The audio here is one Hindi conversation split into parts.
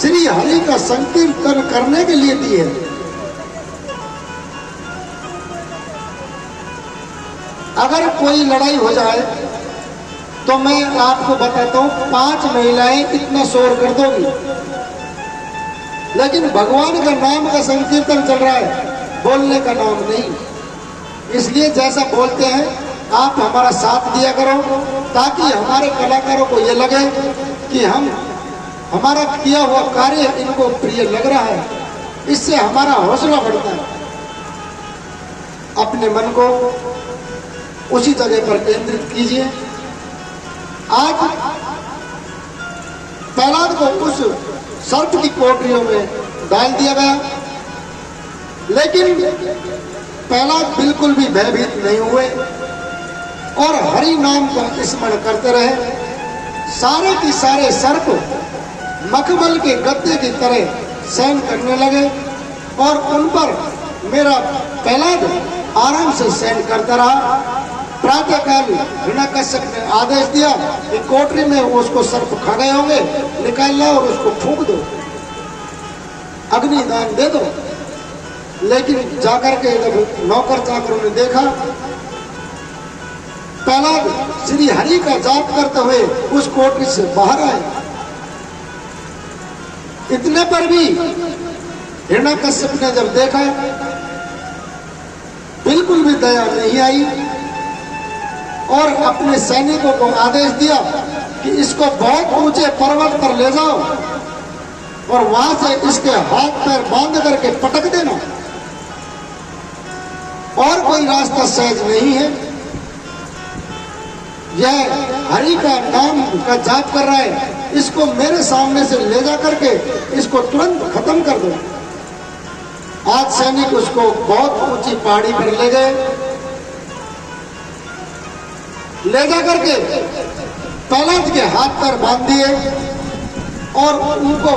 श्री हरि का संकीर्तन करने के लिए दी है। अगर कोई लड़ाई हो जाए तो मैं आपको बताता हूं 5 महिलाएं इतना शोर कर दोगी, लेकिन भगवान का नाम का संकीर्तन चल रहा है, बोलने का नाम नहीं। इसलिए जैसा बोलते हैं आप हमारा साथ दिया करो, ताकि हमारे कलाकारों को ये लगे कि हमारा किया हुआ कार्य इनको प्रिय लग रहा है। इससे हमारा हौसला बढ़ता है। अपने मन को उसी जगह पर केंद्रित कीजिए। आज प्रहलाद को उस सर्प की कोठरियों में डाल दिया गया, लेकिन प्रहलाद बिल्कुल भी भयभीत नहीं हुए और हरि नाम का स्मरण करते रहे। सारे के सारे सर्प मखमल के गद्दे की तरह शयन करने लगे और उन पर मेरा प्रहलाद आराम से शयन करता रहा। प्रातःकाल हिरण्यकश्यप ने आदेश दिया कि कोठरी में उसको सर्प खा गए होंगे, निकाल लो और उसको फूंक दो, अग्निदान दे दो। लेकिन जाकर के जब नौकर चाकरों ने देखा प्रहलाद श्री हरि का जाप करते हुए उस कोठरी से बाहर आए, इतने पर भी हिरण्यकश्यप ने जब देखा बिल्कुल भी दया नहीं आई और अपने सैनिकों को आदेश दिया कि इसको बहुत ऊंचे पर्वत पर ले जाओ और वहां से इसके हाथ पैर बांध करके पटक देना, और कोई रास्ता सहज नहीं है। यह हरि का नाम का जाप कर रहा है, इसको मेरे सामने से ले जा करके इसको तुरंत खत्म कर दो। आज सैनिक उसको बहुत ऊंची पहाड़ी पर ले गए, ले जा करके प्रहलाद के हाथ पैर बांध दिए और उनको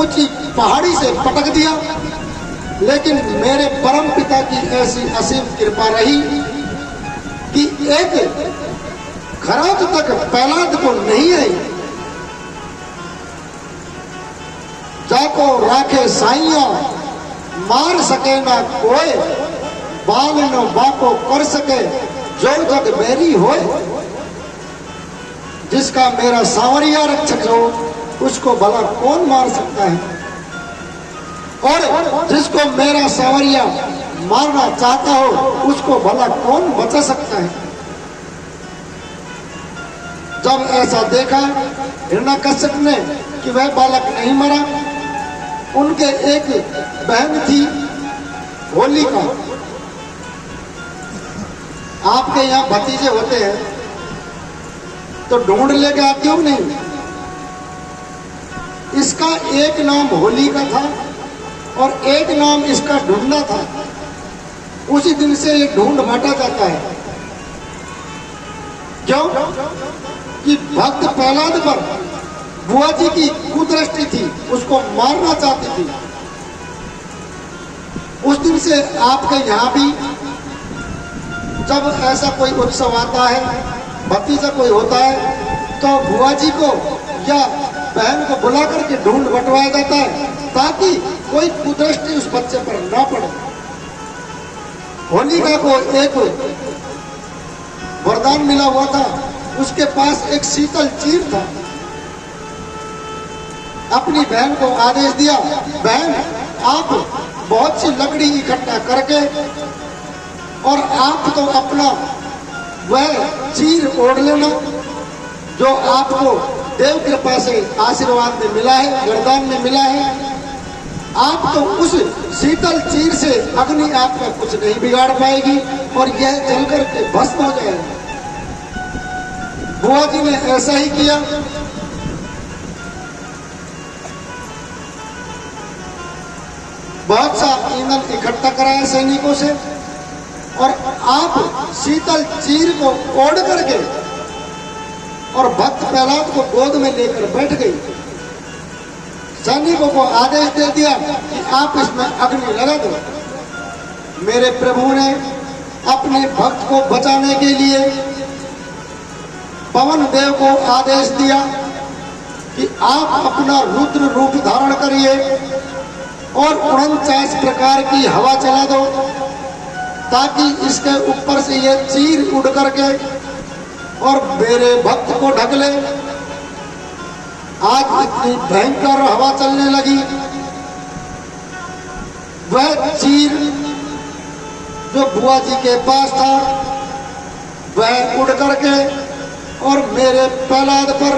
ऊंची पहाड़ी से पटक दिया। लेकिन मेरे परम पिता की ऐसी असीम कृपा रही कि एक खरोंच तक प्रहलाद को नहीं आई। जाको राखे साइया मार सके ना कोई, बाल न बाको कर सके जो जग बैरी होए। जिसका मेरा सांवरिया रक्षक हो उसको भला कौन मार सकता है, और जिसको मेरा सांवरिया मारना चाहता हो उसको भला कौन बचा सकता है। जब ऐसा देखा हिरण्यकश्यप ने कि वह बालक नहीं मरा, उनके एक बहन थी होलिका, आपके यहाँ भतीजे होते हैं तो ढूंढ लेके आते हो नहीं। इसका एक नाम होलिका था और एक नाम इसका ढूंढना था। उसी दिन से ये ढूंढ बांटा जाता है। क्यों? कि भक्त प्रहलाद पर बुआ जी की कुदृष्टि थी, उसको मारना चाहती थी। उस दिन से आपके यहाँ भी जब ऐसा कोई उत्सव आता है, भतीजा कोई होता है, तो बुआ जी को या बहन को बुला करके ढूंढ बंटवाया जाता है ताकि कोई कुदृष्टि उस बच्चे पर ना पड़े। होलिका को एक वरदान मिला हुआ था, उसके पास एक शीतल चीर था। अपनी बहन को आदेश दिया, बहन आप बहुत सी लकड़ी इकट्ठा करके और आप तो अपना वह चीर ओढ़ लेना जो आपको देव कृपा से आशीर्वाद में मिला है, वरदान में मिला है। आप तो उस शीतल चीर से अग्नि आपका कुछ नहीं बिगाड़ पाएगी और यह जल करके भस्म हो जाएगा। बुआ जी ने ऐसा ही किया। बहुत सा ईंधन इकट्ठा कराया सैनिकों से और आप शीतल चीर को ओढ़ करके और भक्त प्रहलाद को गोद में लेकर बैठ गई। सैनिकों को आदेश दे दिया कि आप इसमें अग्नि लगा दो। मेरे प्रभु ने अपने भक्त को बचाने के लिए पवन देव को आदेश दिया कि आप अपना रुद्र रूप धारण कर लिए और 49 प्रकार की हवा चला दो, ताकि इसके ऊपर से ये चीर उड़ करके और मेरे भक्त को ढक ले। आज इतनी भयंकर हवा चलने लगी, वह चीर जो बुआ जी के पास था वह उड़ करके और मेरे प्रहलाद पर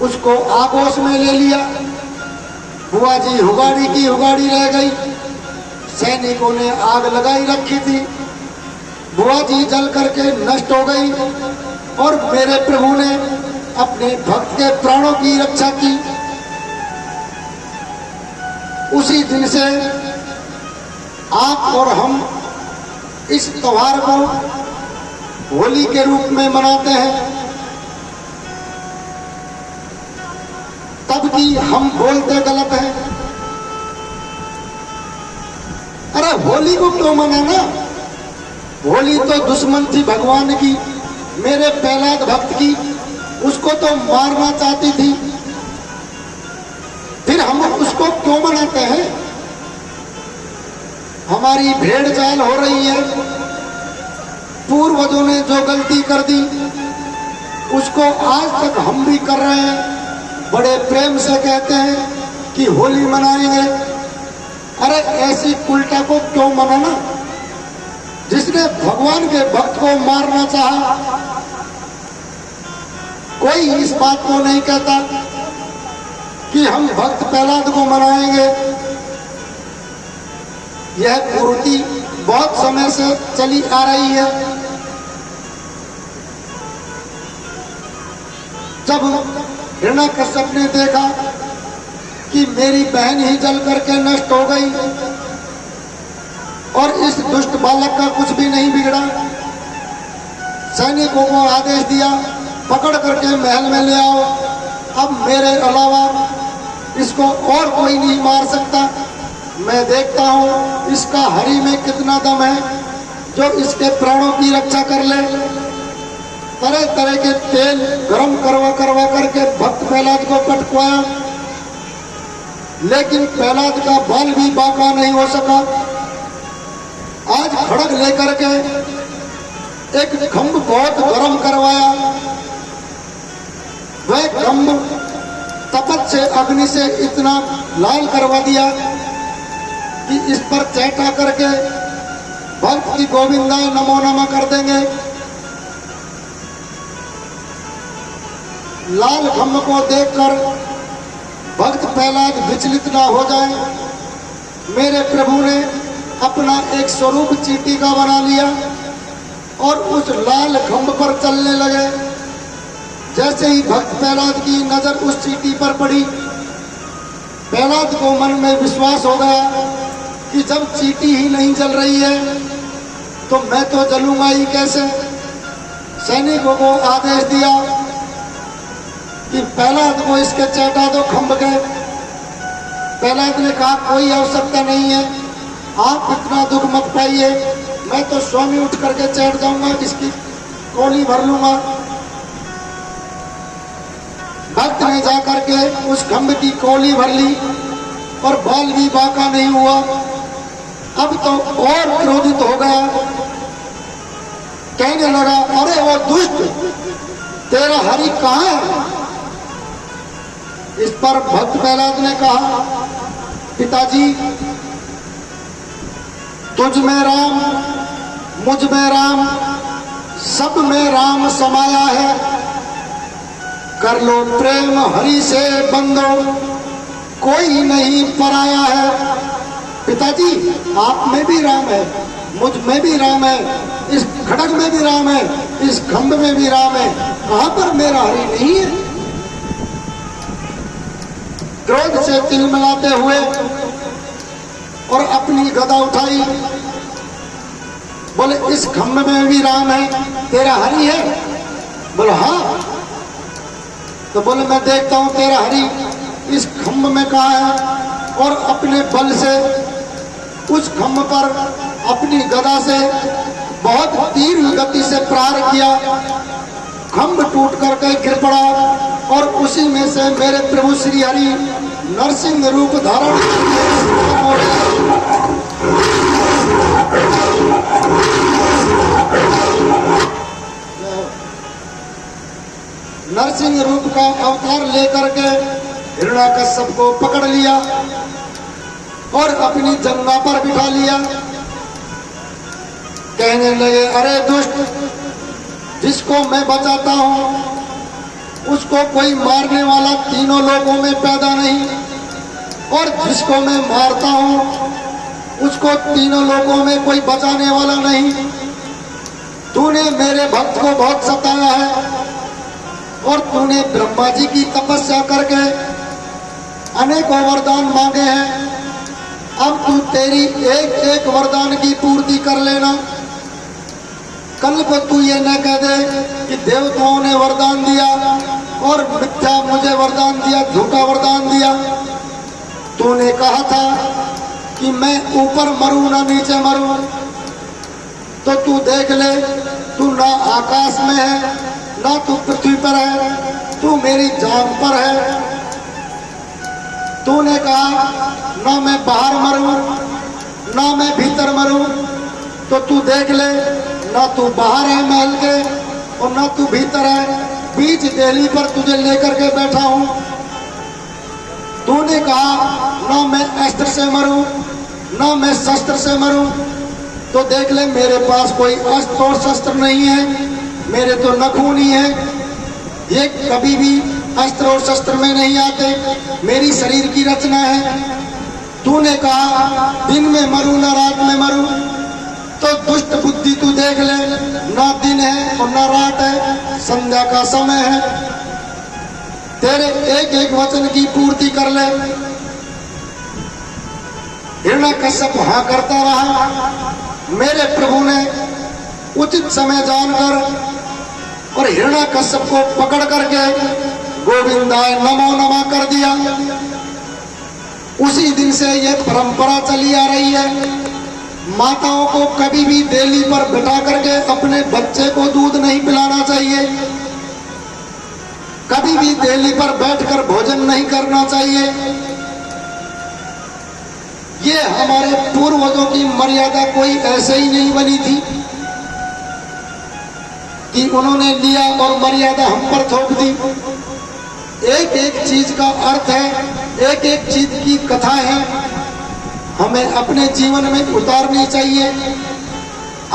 उसको आगोश में ले लिया। बुआ जी हुगाड़ी की हुगाड़ी रह गई। सैनिकों ने आग लगाई रखी थी, बुआ जी जल करके नष्ट हो गई और मेरे प्रभु ने अपने भक्त के प्राणों की रक्षा की। उसी दिन से आप और हम इस त्योहार को होली के रूप में मनाते हैं। तब भी हम बोलते गलत हैं। अरे होली को क्यों मनाना? होली तो दुश्मन थी भगवान की, मेरे प्रहलाद भक्त की, उसको तो मारना चाहती थी। फिर हम उसको क्यों मनाते हैं? हमारी भेड़ चाल हो रही है। पूर्वजों ने जो गलती कर दी उसको आज तक हम भी कर रहे हैं। बड़े प्रेम से कहते हैं कि होली मनाएंगे। अरे ऐसी उल्टा को क्यों मनाना? जिसने भगवान के भक्त को मारना चाहा, कोई इस बात को नहीं कहता कि हम भक्त प्रहलाद को मनाएंगे। यह कुरीति बहुत समय से चली आ रही है। जब हिरण्यकश्यप ने देखा कि मेरी बहन ही जल करके नष्ट हो गई और इस दुष्ट बालक का कुछ भी नहीं बिगड़ा, सैनिकों को आदेश दिया पकड़ करके महल में ले आओ। अब मेरे अलावा इसको और कोई नहीं मार सकता। मैं देखता हूँ इसका हरि में कितना दम है जो इसके प्राणों की रक्षा कर ले। तरह तरह के तेल गरम करवा करवा करके भक्त प्रहलाद को पटकवाया, लेकिन प्रहलाद का बाल भी बांका नहीं हो सका। आज खड़ग लेकर के एक खंभ बहुत गरम करवाया। वह खंभ तपत से अग्नि से इतना लाल करवा दिया कि इस पर चैटा करके भक्त की गोविंदाय नमो नमः कर देंगे। लाल खंभ को देखकर भक्त प्रहलाद विचलित ना हो जाए, मेरे प्रभु ने अपना एक स्वरूप चींटी का बना लिया और उस लाल खंभ पर चलने लगे। जैसे ही भक्त प्रहलाद की नजर उस चींटी पर पड़ी, प्रहलाद को मन में विश्वास हो गया कि जब चींटी ही नहीं जल रही है तो मैं तो जलूंगा ही कैसे। सैनिकों को आदेश दिया कि प्रहलाद को इसके चैटा दो खंभ के। प्रहलाद ने कहा कोई आवश्यकता नहीं है, आप इतना दुख मत पाइए, मैं तो स्वामी उठ करके चैट जाऊंगा, इसकी कोली भर लूंगा। भक्त ने जाकर के उस खंभ की कोली भर ली और बाल भी बांका नहीं हुआ। अब तो और क्रोधित हो गया, कहने लगा अरे वो दुष्ट, तेरा हरि कहाँ है? इस पर भक्त प्रहलाद ने कहा पिताजी, तुझ में राम, मुझ में राम, सब में राम समाया है। कर लो प्रेम हरि से बंदो, कोई नहीं पराया है। पिताजी, आप में भी राम है, मुझ में भी राम है, इस खड़ग में भी राम है, इस खंभ में भी राम है, कहां पर मेरा हरि नहीं है? क्रोध से तिलमिलाते हुए और अपनी गदा उठाई, बोले इस खंभ में भी राम है, तेरा हरि है? बोले हाँ। तो बोले मैं देखता हूं तेरा हरि इस खंभ में कहाँ है। और अपने बल से उस खंभ पर अपनी गदा से बहुत तीव्र गति से प्रहार किया। खंभ टूट करके गिर पड़ा और उसी में से मेरे प्रभु श्री हरि नरसिंह रूप धारण नरसिंह रूप का अवतार लेकर के हिरण्याकश्यप को पकड़ लिया और अपनी जंघा पर बिठा लिया। कहने लगे, अरे दुष्ट, जिसको मैं बचाता हूं उसको कोई मारने वाला तीनों लोगों में पैदा नहीं, और जिसको मैं मारता हूं उसको तीनों लोगों में कोई बचाने वाला नहीं। तूने मेरे भक्त को बहुत सताया है और तूने ब्रह्मा जी की तपस्या करके अनेकों वरदान मांगे हैं। अब तू तेरी एक एक वरदान की पूर्ति कर लेना। कल को तू ये न कह दे कि देवताओं ने वरदान दिया और मिथ्या मुझे वरदान दिया, झूठा वरदान दिया। तूने कहा था कि मैं ऊपर मरूं ना नीचे मरूं, तो तू देख ले, तू ना आकाश में है ना तू पृथ्वी पर है, तू मेरी जान पर है। तूने कहा ना मैं बाहर मरूं ना मैं भीतर मरूं, तो तू देख ले, ना तू बाहर है महल के और ना तू भीतर है, बीच देहली पर तुझे लेकर के बैठा हूं। तूने कहा ना मैं अस्त्र से मरूं ना मैं शस्त्र से मरूं, तो देख ले मेरे पास कोई अस्त्र और शस्त्र नहीं है, मेरे तो नखून ही है, ये कभी भी अस्त्र और शस्त्र में नहीं आते, मेरी शरीर की रचना है। तूने कहा दिन में मरूं ना रात में मरूं, तो दुष्ट बुद्धि तू देख ले, ना दिन है और ना रात है, संध्या का समय है। तेरे एक एक वचन की पूर्ति कर ले। हिरण्याकश्यप हाँ करता रहा। मेरे प्रभु ने उचित समय जानकर और हिरण्याकश्यप को पकड़ करके गोविंदाय नमो नमः कर दिया। उसी दिन से यह परंपरा चली आ रही है, माताओं को कभी भी देहली पर बिठा करके अपने बच्चे को दूध नहीं पिलाना चाहिए, कभी भी देहली पर बैठकर भोजन नहीं करना चाहिए। ये हमारे पूर्वजों की मर्यादा कोई ऐसे ही नहीं बनी थी कि उन्होंने लिया और मर्यादा हम पर थोप दी। एक एक चीज का अर्थ है, एक एक चीज की कथा है, हमें अपने जीवन में उतारनी चाहिए।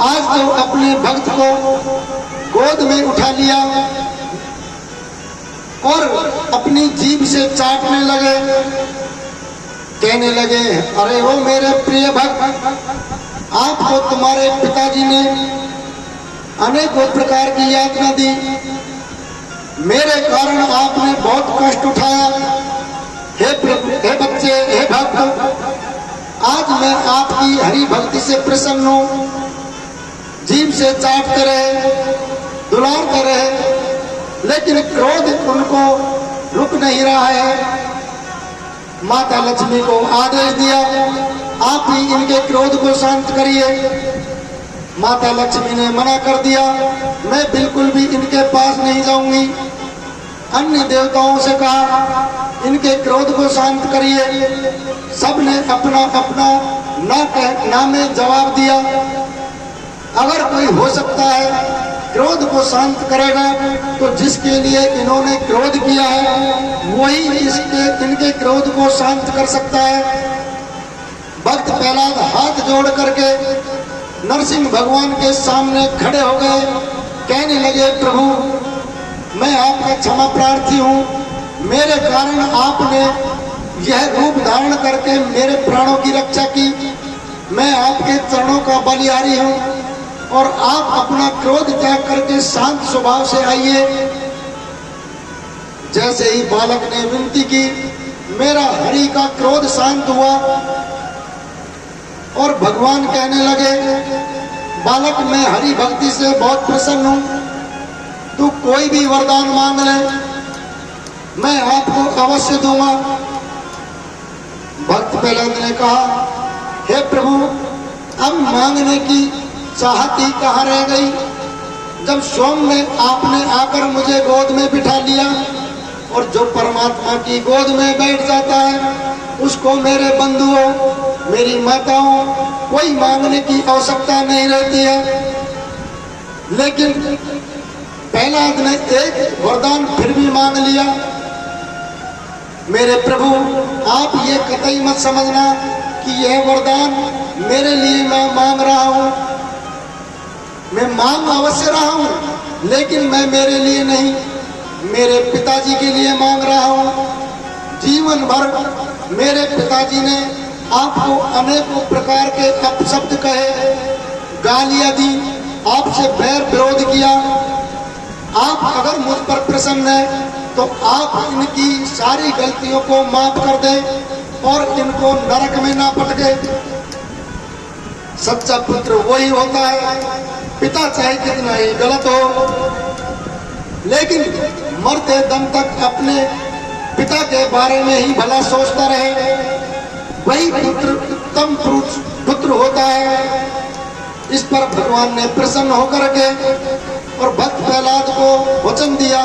आज तो अपने भक्त को गोद में उठा लिया और अपनी जीभ से चाटने लगे, कहने लगे, अरे वो मेरे प्रिय भक्त, आपको तुम्हारे पिताजी ने अनेकों प्रकार की यातना दी, मेरे कारण आपने बहुत कष्ट उठाया। हे बच्चे, हे भक्त, आज मैं आपकी हरि भक्ति से प्रसन्न हूं। जीभ से चाटते रहे, दुलारते रहे, लेकिन क्रोध उनको रुक नहीं रहा है। माता लक्ष्मी को आदेश दिया, आप ही इनके क्रोध को शांत करिए। माता लक्ष्मी ने मना कर दिया, मैं बिल्कुल भी इनके पास नहीं जाऊंगी। अन्य देवताओं से कहा, इनके क्रोध को शांत करिए। सबने अपना अपना ना में जवाब दिया। अगर कोई हो सकता है क्रोध को शांत करेगा, तो जिसके लिए इन्होंने क्रोध किया है वही इनके क्रोध को शांत कर सकता है। भक्त प्रहलाद हाथ जोड़ करके नरसिंह भगवान के सामने खड़े हो गए, कहने लगे, प्रभु मैं आपका क्षमा प्रार्थी हूँ, मेरे कारण आपने यह रूप धारण करके मेरे प्राणों की रक्षा की। मैं आपके चरणों का बलिहारी हूँ और आप अपना क्रोध त्याग करके शांत स्वभाव से आइए। जैसे ही बालक ने विनती की, मेरा हरि का क्रोध शांत हुआ और भगवान कहने लगे, बालक मैं हरि भक्ति से बहुत प्रसन्न हूं, तू कोई भी वरदान मांग ले, मैं आपको अवश्य दूंगा। भक्त प्रहलाद ने कहा, हे प्रभु, अब मांगने की चाहती कहाँ रह गई? जब स्वयं में आपने आकर मुझे गोद में बिठा लिया, और जो परमात्मा की गोद में बैठ जाता है उसको मेरे बंधुओं, मेरी माताओं, कोई मांगने की आवश्यकता नहीं रहती है। लेकिन प्रहलाद ने एक वरदान फिर भी मांग लिया। मेरे प्रभु, आप ये कतई मत समझना कि यह वरदान मेरे लिए मैं मांग रहा हूं। मैं मांग अवश्य रहा हूं, लेकिन मैं मेरे लिए नहीं, मेरे पिताजी के लिए मांग रहा हूं। जीवन भर मेरे पिताजी ने आपको अनेकों प्रकार के अपशब्द कहे, गालियां दी, आपसे बैर विरोध किया। आप अगर मुझ पर प्रसन्न है तो आप इनकी सारी गलतियों को माफ कर दें और इनको नरक में ना पटके। सच्चा पुत्र वही होता है, पिता चाहे कितना ही गलत हो, लेकिन मरते दम तक अपने पिता के बारे में ही भला सोचता रहे। वही पुत्र उत्तम पुत्र होता है। इस पर भगवान ने प्रसन्न होकर के और भक्त प्रहलाद को वचन दिया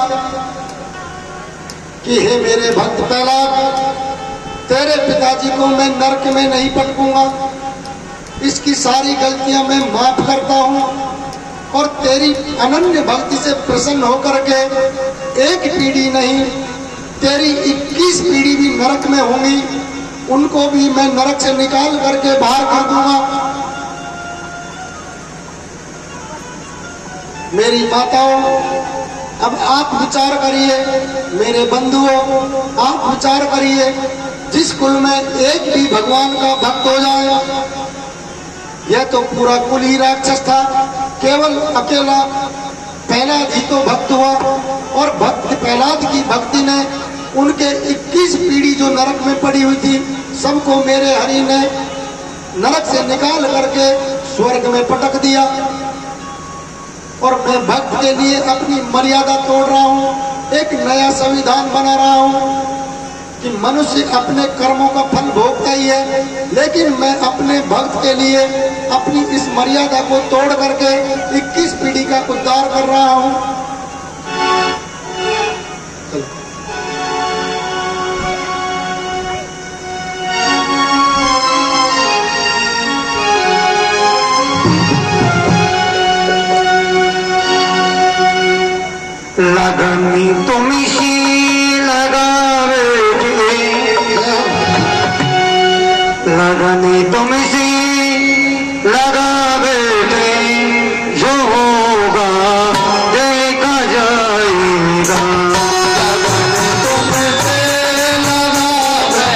कि हे मेरे भक्त प्रहलाद, तेरे पिताजी को मैं नरक में नहीं पटकूंगा। इसकी सारी गलतियां मैं माफ करता हूं और तेरी अनन्य भक्ति से प्रसन्न होकर के एक पीढ़ी नहीं, तेरी 21 पीढ़ी भी नरक में होंगी, उनको भी मैं नरक से निकाल करके बाहर कर दूंगा। मेरी माताओं, अब आप विचार करिए, मेरे बंधुओं आप विचार करिए, जिस कुल में एक भी भगवान का भक्त हो जाए, यह तो पूरा कुल ही राक्षस था। केवल अकेला प्रहलाद ही तो भक्त हुआ और भक्त प्रहलाद की भक्ति ने उनके 21 पीढ़ी जो नरक में पड़ी हुई थी, सबको मेरे हरि ने नरक से निकाल करके स्वर्ग में पटक दिया। और मैं भक्त के लिए अपनी मर्यादा तोड़ रहा हूं, एक नया संविधान बना रहा हूं कि मनुष्य अपने कर्मों का फल भोगता ही है, लेकिन मैं अपने भक्त के लिए अपनी इस मर्यादा को तोड़ करके 21 पीढ़ी का उद्धार कर रहा हूं। लगनी तुम ही लगावे, लगनी तुम ही लगावे, जो होगा देखा जाएगा। लगनी तुमसे लगावे,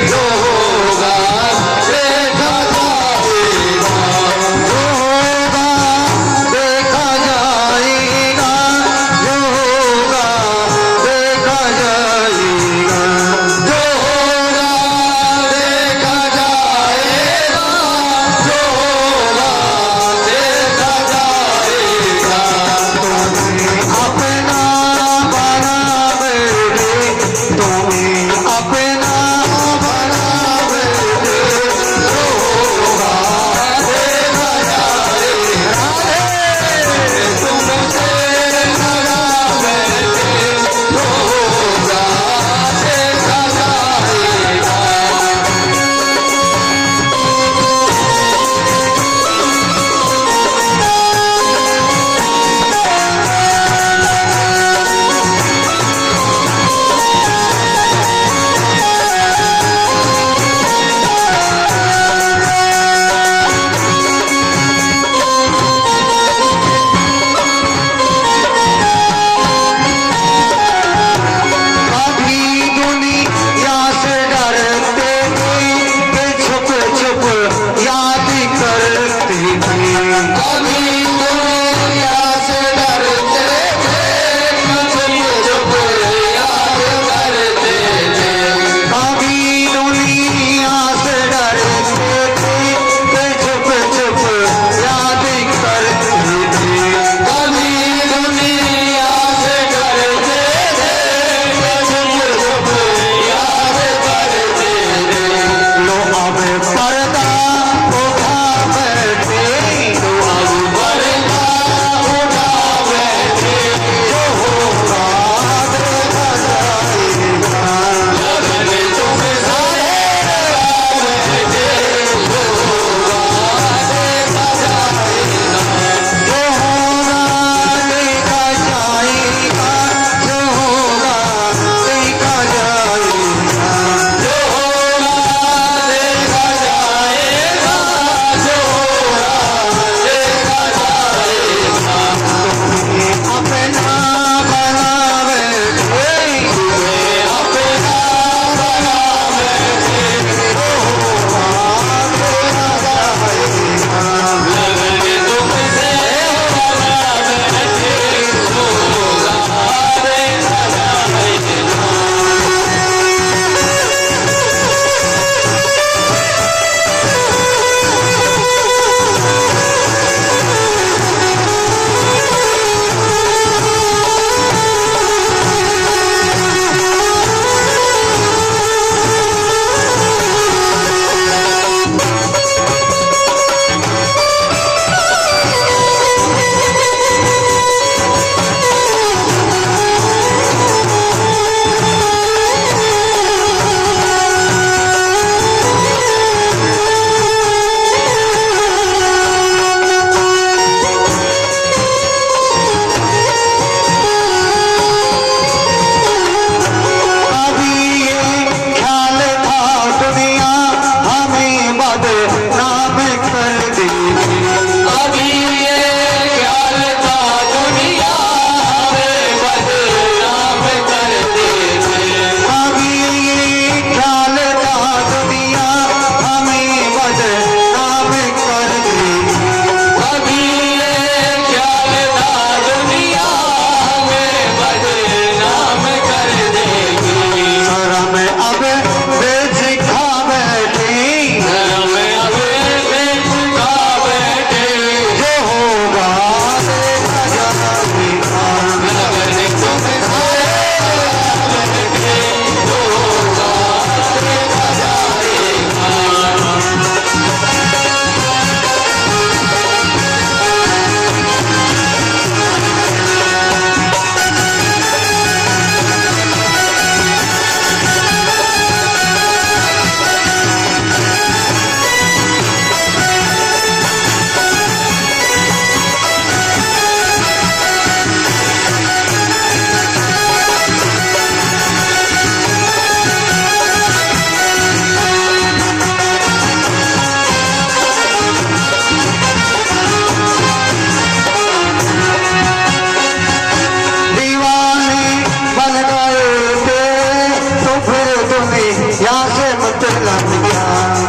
जो होगा देखा जाएगा, जो होगा देखा जाएगा, जो होगा देखा जाएगा, जो होगा देखा जाएगा,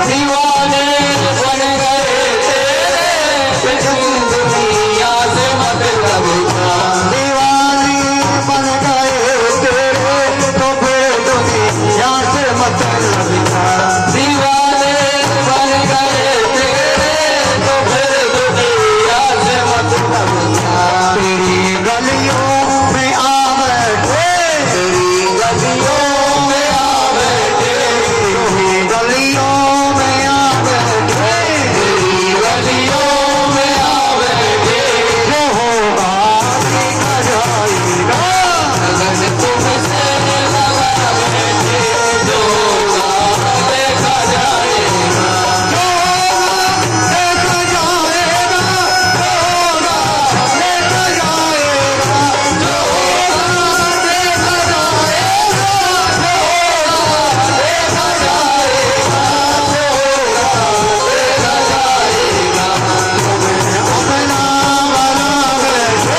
दीवाने बन गए तेरे दुनिया से मतलब क्या दीवाने बन गए तेरे तो फिर दुनिया से मतलब क्या दीवाने बन गए तेरे तो फिर दुनिया से मतलब क्या तेरी गलियों में आ बैठे तेरी गलियों में आ बैठे तेरी गलियों में आ बैठे तेरी गलियों में आ बैठे जो होगा देखा जाएगा अगर तुमसे लगा बैठे जो होगा देखा जाएगा जो होगा देखा जाएगा जो होगा देखा जाएगा जो होगा देखा जाएगा जो होगा देखा जाएगा जो होगा देखा जाएगा तुम्हें अपना बना बैठे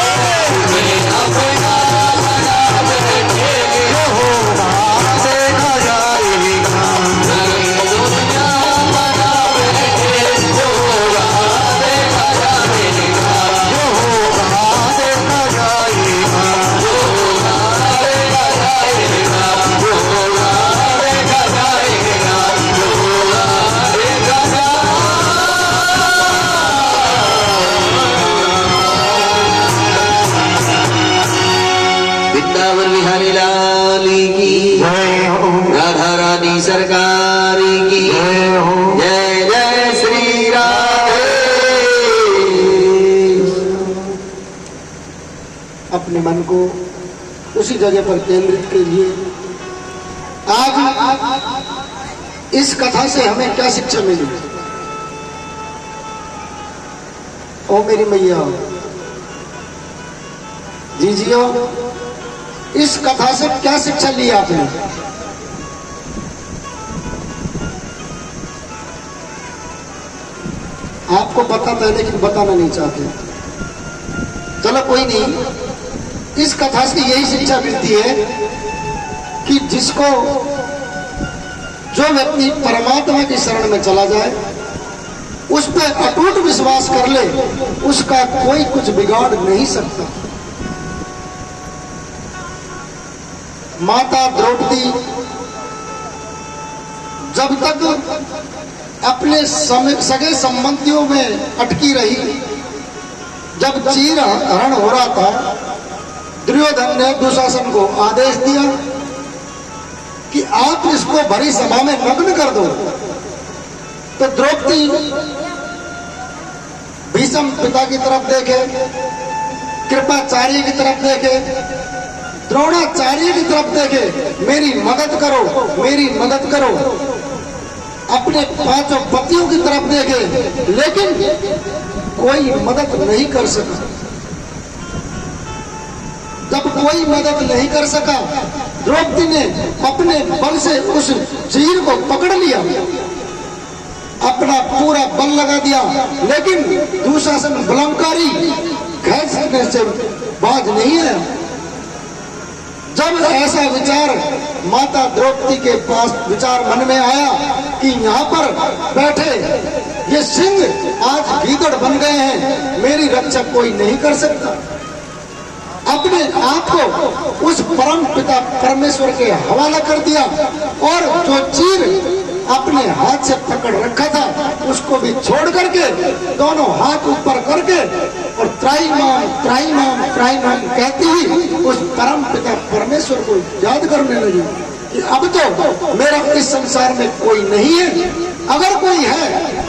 तुम्हें अपना बना बैठे जो होगा देखा जाएगा दुनिया बना बैठे जो होगा देखा जाएगा जो होगा देखा जाएगा जो होगा देखा जाएगा जो होगा देखा जाएगा जो होगा देखा वृंदावन बिहारी लाल की जय हो राधा रानी सरकार की जय हो जय जय श्री राधे अपने मन को उसी जगह पर केंद्रित कीजिए। आज इस कथा से हमें क्या शिक्षा मिली? ओ मेरी मैया जीजियो, इस कथा से क्या शिक्षा ली आपने? आपको बताता है लेकिन बताना नहीं चाहते। चलो कोई नहीं, इस कथा से यही शिक्षा मिलती है कि जिसको जो व्यक्ति परमात्मा की शरण में चला जाए, उस पर अटूट विश्वास कर ले, उसका कोई कुछ बिगाड़ नहीं सकता। माता द्रौपदी जब तक अपने सगे संबंधियों में अटकी रही, जब चीर हरण हो रहा था, दुर्योधन ने दुशासन को आदेश दिया कि आप इसको भरी सभा में नग्न कर दो। तो द्रौपदी भीष्म पिता की तरफ देखे, कृपाचार्य की तरफ देखे, द्रोणाचार्य की तरफ देखे, मेरी मदद करो, मेरी मदद करो। अपने पांचों पतियों की तरफ देखे, लेकिन कोई मदद नहीं कर सका। जब कोई मदद नहीं कर सका, द्रौपदी ने अपने बल से उस चीर को पकड़ लिया, अपना पूरा बल लगा दिया, लेकिन दुशासन बलंकारी खींचने से बाज नहीं है। जब ऐसा विचार माता द्रौपदी के पास विचार मन में आया कि यहाँ पर बैठे ये सिंह आज गीदड़ बन गए हैं, मेरी रक्षा कोई नहीं कर सकता, अपने आप को उस परम पिता परमेश्वर के हवाला कर दिया और जो चीर अपने हाथ से पकड़ रखा था उसको भी छोड़ करके दोनों हाथ ऊपर करके और त्राईमाम त्राईमाम त्राईमाम कहती हुई उस परम पिता परमेश्वर को याद करने लगी कि अब तो मेरा इस संसार में कोई नहीं है, अगर कोई है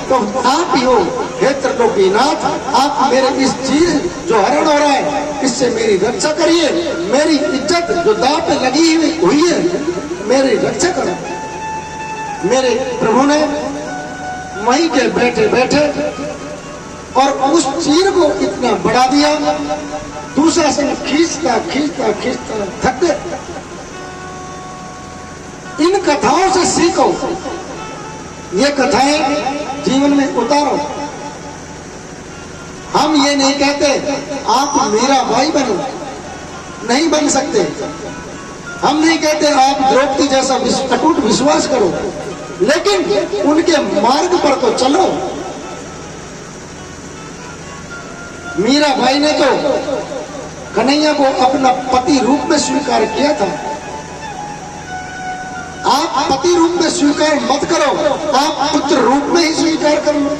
तो आप ही हो, हे त्रिलोकीनाथ। आप मेरे इस चीज जो हरण हो रहा है इससे मेरी रक्षा करिए, मेरी इज्जत जो दांव पे लगी हुई है मेरी रक्षा करो। मेरे प्रभु ने वहीं के बैठे बैठे और उस चीर को इतना बढ़ा दिया, दूसरा से खींचता खींचता खींचता थक गए। इन कथाओं से सीखो, ये कथाएं जीवन में उतारो। हम ये नहीं कहते आप मेरा भाई बनो, नहीं बन सकते। हम नहीं कहते आप द्रौपदी जैसा अटूट विश्वास करो, लेकिन लेकिन उनके मार्ग पर तो चलो। मीरा भाई ने तो कन्हैया को अपना पति रूप में स्वीकार किया था। आप पति रूप में स्वीकार मत करो, आप पुत्र रूप में ही स्वीकार कर लो।